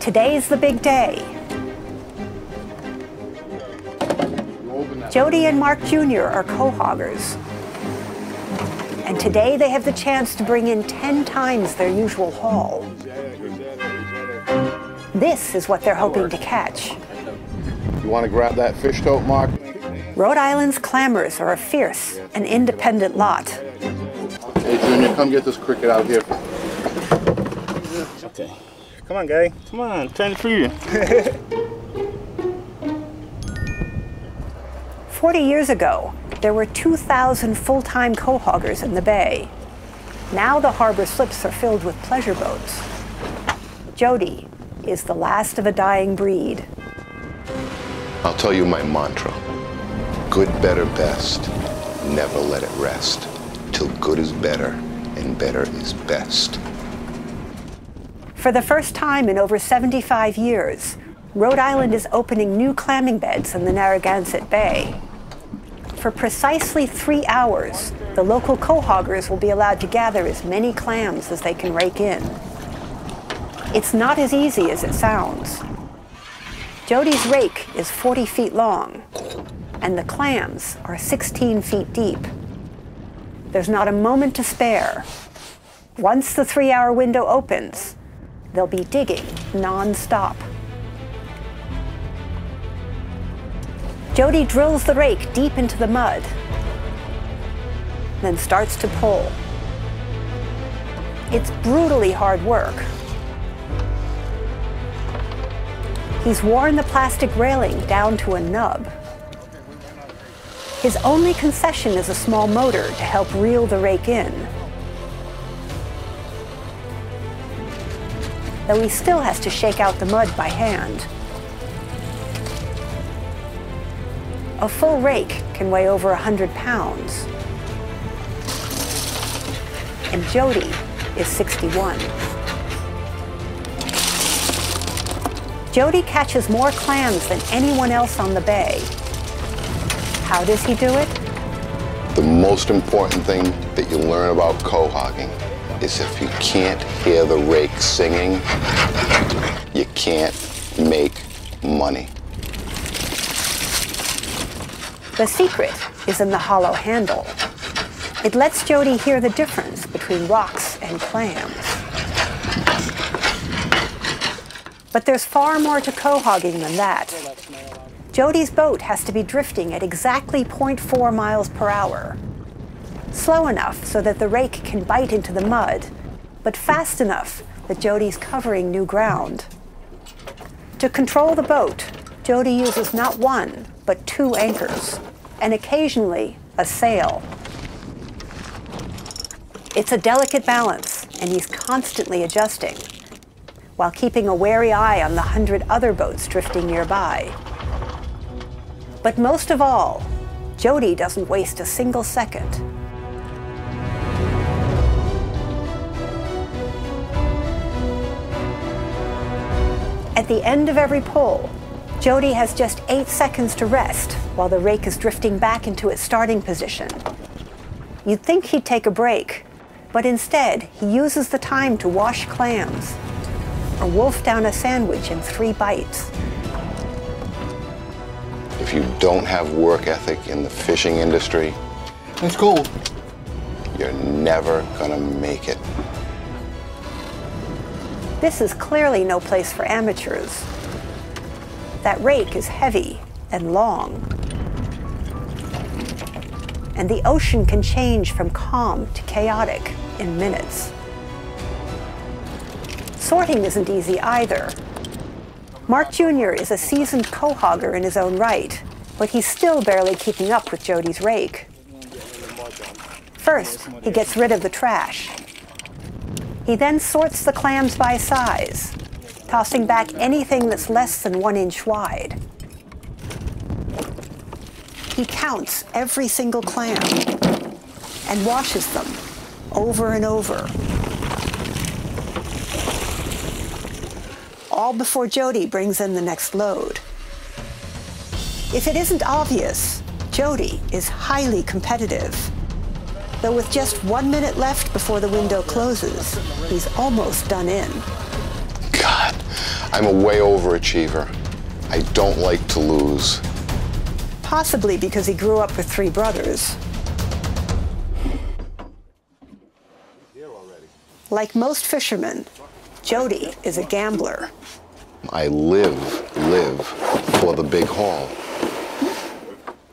Today's the big day. Jody and Mark Jr. are quahoggers. And today they have the chance to bring in 10 times their usual haul. This is what they're hoping to catch. You want to grab that fish tote, Mark? Rhode Island's clammers are a fierce and independent lot. Hey, Junior, come get this cricket out here. Okay. Come on, guy. Come on, trying to feed you. 40 years ago, there were 2,000 full-time quahoggers in the bay. Now the harbor slips are filled with pleasure boats. Jody is the last of a dying breed. I'll tell you my mantra. Good, better, best. Never let it rest. Till good is better and better is best. For the first time in over 75 years, Rhode Island is opening new clamming beds in the Narragansett Bay. For precisely 3 hours, the local quahoggers will be allowed to gather as many clams as they can rake in. It's not as easy as it sounds. Jody's rake is 40 feet long, and the clams are 16 feet deep. There's not a moment to spare. Once the 3-hour window opens, they'll be digging non-stop. Jody drills the rake deep into the mud, then starts to pull. It's brutally hard work. He's worn the plastic railing down to a nub. His only concession is a small motor to help reel the rake in. Though he still has to shake out the mud by hand. A full rake can weigh over 100 pounds. And Jody is 61. Jody catches more clams than anyone else on the bay. How does he do it? The most important thing that you learn about quahogging is if you can't hear the rake singing, you can't make money. The secret is in the hollow handle. It lets Jody hear the difference between rocks and clams. But there's far more to quahogging than that. Jody's boat has to be drifting at exactly 0.4 miles per hour. Slow enough so that the rake can bite into the mud, but fast enough that Jody's covering new ground. To control the boat, Jody uses not one, but 2 anchors, and occasionally a sail. It's a delicate balance, and he's constantly adjusting, while keeping a wary eye on the 100 other boats drifting nearby. But most of all, Jody doesn't waste a single second. At the end of every pull, Jody has just 8 seconds to rest while the rake is drifting back into its starting position. You'd think he'd take a break, but instead he uses the time to wash clams or wolf down a sandwich in 3 bites. If you don't have work ethic in the fishing industry, That's cool. you're never gonna make it. This is clearly no place for amateurs. That rake is heavy and long. And the ocean can change from calm to chaotic in minutes. Sorting isn't easy either. Mark Jr. is a seasoned quahogger in his own right, but he's still barely keeping up with Jody's rake. First, he gets rid of the trash. He then sorts the clams by size, tossing back anything that's less than 1 inch wide. He counts every single clam and washes them over and over. All before Jody brings in the next load. If it isn't obvious, Jody is highly competitive. Though with just 1 minute left before the window closes, he's almost done in. God, I'm a way overachiever. I don't like to lose. Possibly because he grew up with 3 brothers. Like most fishermen, Jody is a gambler. I live for the big haul.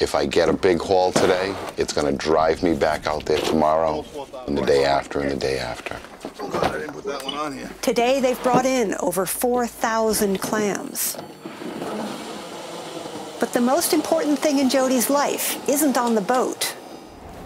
If I get a big haul today, it's going to drive me back out there tomorrow, and the day after, and the day after. Oh God, I didn't put that one on here. Today they've brought in over 4,000 clams. But the most important thing in Jody's life isn't on the boat.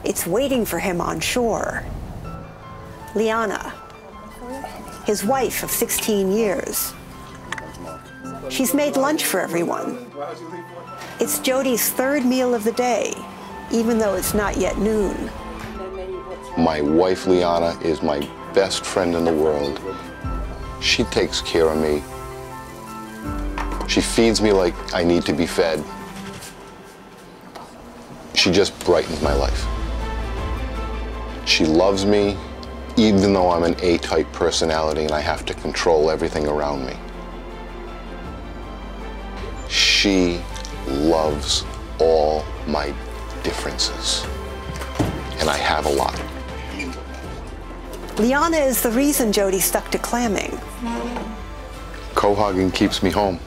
It's waiting for him on shore. Liana, his wife of 16 years. She's made lunch for everyone. It's Jody's 3rd meal of the day, even though it's not yet noon. My wife, Liana, is my best friend in the world. She takes care of me. She feeds me like I need to be fed. She just brightens my life. She loves me, even though I'm an A-type personality and I have to control everything around me. She loves all my differences, and I have a lot. Liana is the reason Jody stuck to clamming. Quahogging keeps me home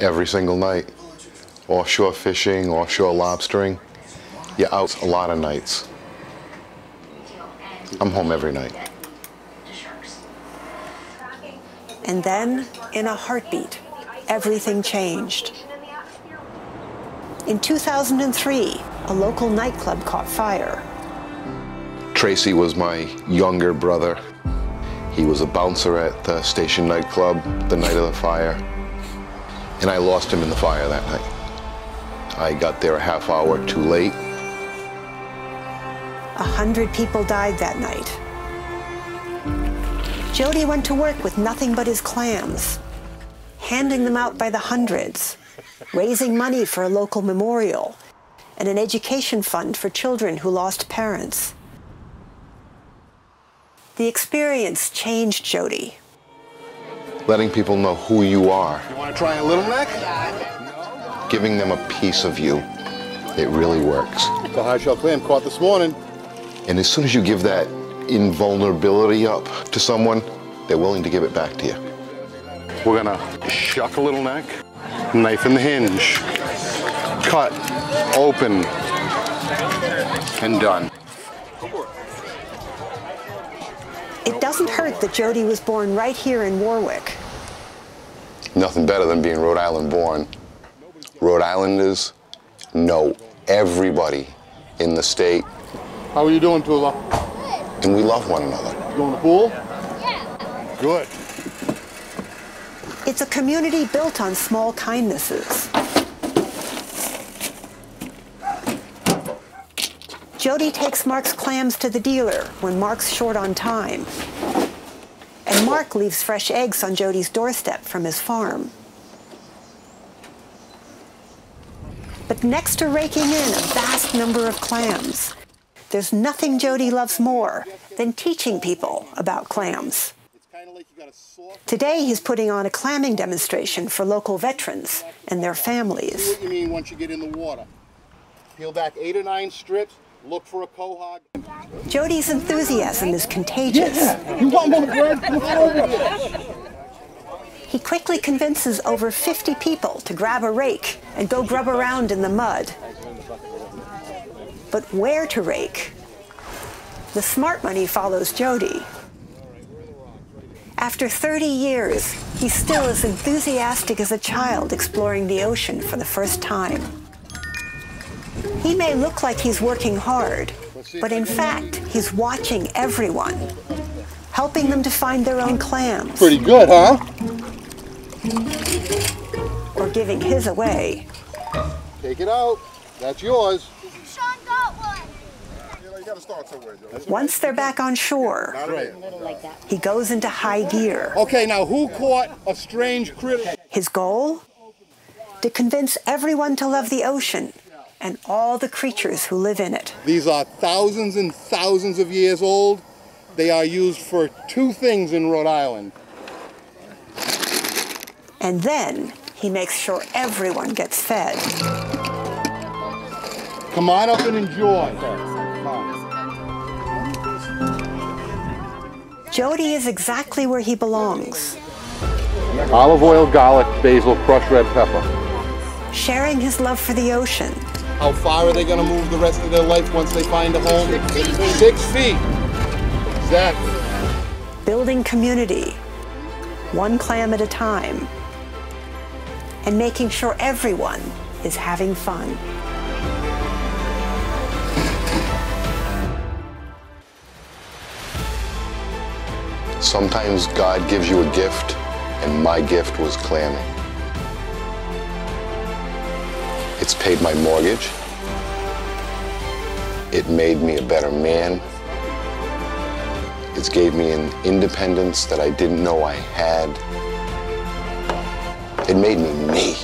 every single night. Offshore fishing, offshore lobstering. You're out a lot of nights. I'm home every night. And then, in a heartbeat, everything changed. In 2003, a local nightclub caught fire. Tracy was my younger brother. He was a bouncer at the station nightclub the night of the fire. And I lost him in the fire that night. I got there a half hour too late. 100 people died that night. Jody went to work with nothing but his clams, handing them out by the hundreds, raising money for a local memorial and an education fund for children who lost parents. The experience changed Jody. Letting people know who you are, You want to try a little neck? giving them a piece of you, it really works. The high shell clam caught this morning. And as soon as you give that invulnerability up to someone, they're willing to give it back to you. We're gonna shuck a little neck, knife in the hinge, cut, open, and done. It doesn't hurt that Jody was born right here in Warwick. Nothing better than being Rhode Island born. Rhode Islanders know everybody in the state, How are you doing, Tula? and we love one another. You going to the pool? Yeah. Good. It's a community built on small kindnesses. Jody takes Mark's clams to the dealer when Mark's short on time. And Mark leaves fresh eggs on Jody's doorstep from his farm. But next to raking in a vast number of clams, there's nothing Jody loves more than teaching people about clams. Today he's putting on a clamming demonstration for local veterans and their families. See what you mean once you get in the water. Peel back 8 or 9 strips, look for a quahog. Jody's enthusiasm is contagious. You want more bread? Come over here. He quickly convinces over 50 people to grab a rake and go grub around in the mud. But where to rake? The smart money follows Jody. After 30 years, he's still as enthusiastic as a child exploring the ocean for the first time. He may look like he's working hard, but in fact, he's watching everyone, helping them to find their own clams. Pretty good, huh? Or giving his away. Take it out. That's yours. Sean got one. You gotta start somewhere, Joe. Once they're back on shore, he goes into high gear. Okay, now who caught a strange critter? His goal? To convince everyone to love the ocean and all the creatures who live in it. These are thousands and thousands of years old. They are used for 2 things in Rhode Island. And then he makes sure everyone gets fed. Come on up and enjoy. Jody is exactly where he belongs, Olive oil, garlic, basil, crushed red pepper. sharing his love for the ocean, How far are they going to move the rest of their life once they find a home? 6 feet. Exactly. building community, one clam at a time, and making sure everyone is having fun. Sometimes God gives you a gift, and my gift was clamming. It's paid my mortgage. It made me a better man. It's gave me an independence that I didn't know I had. It made me me.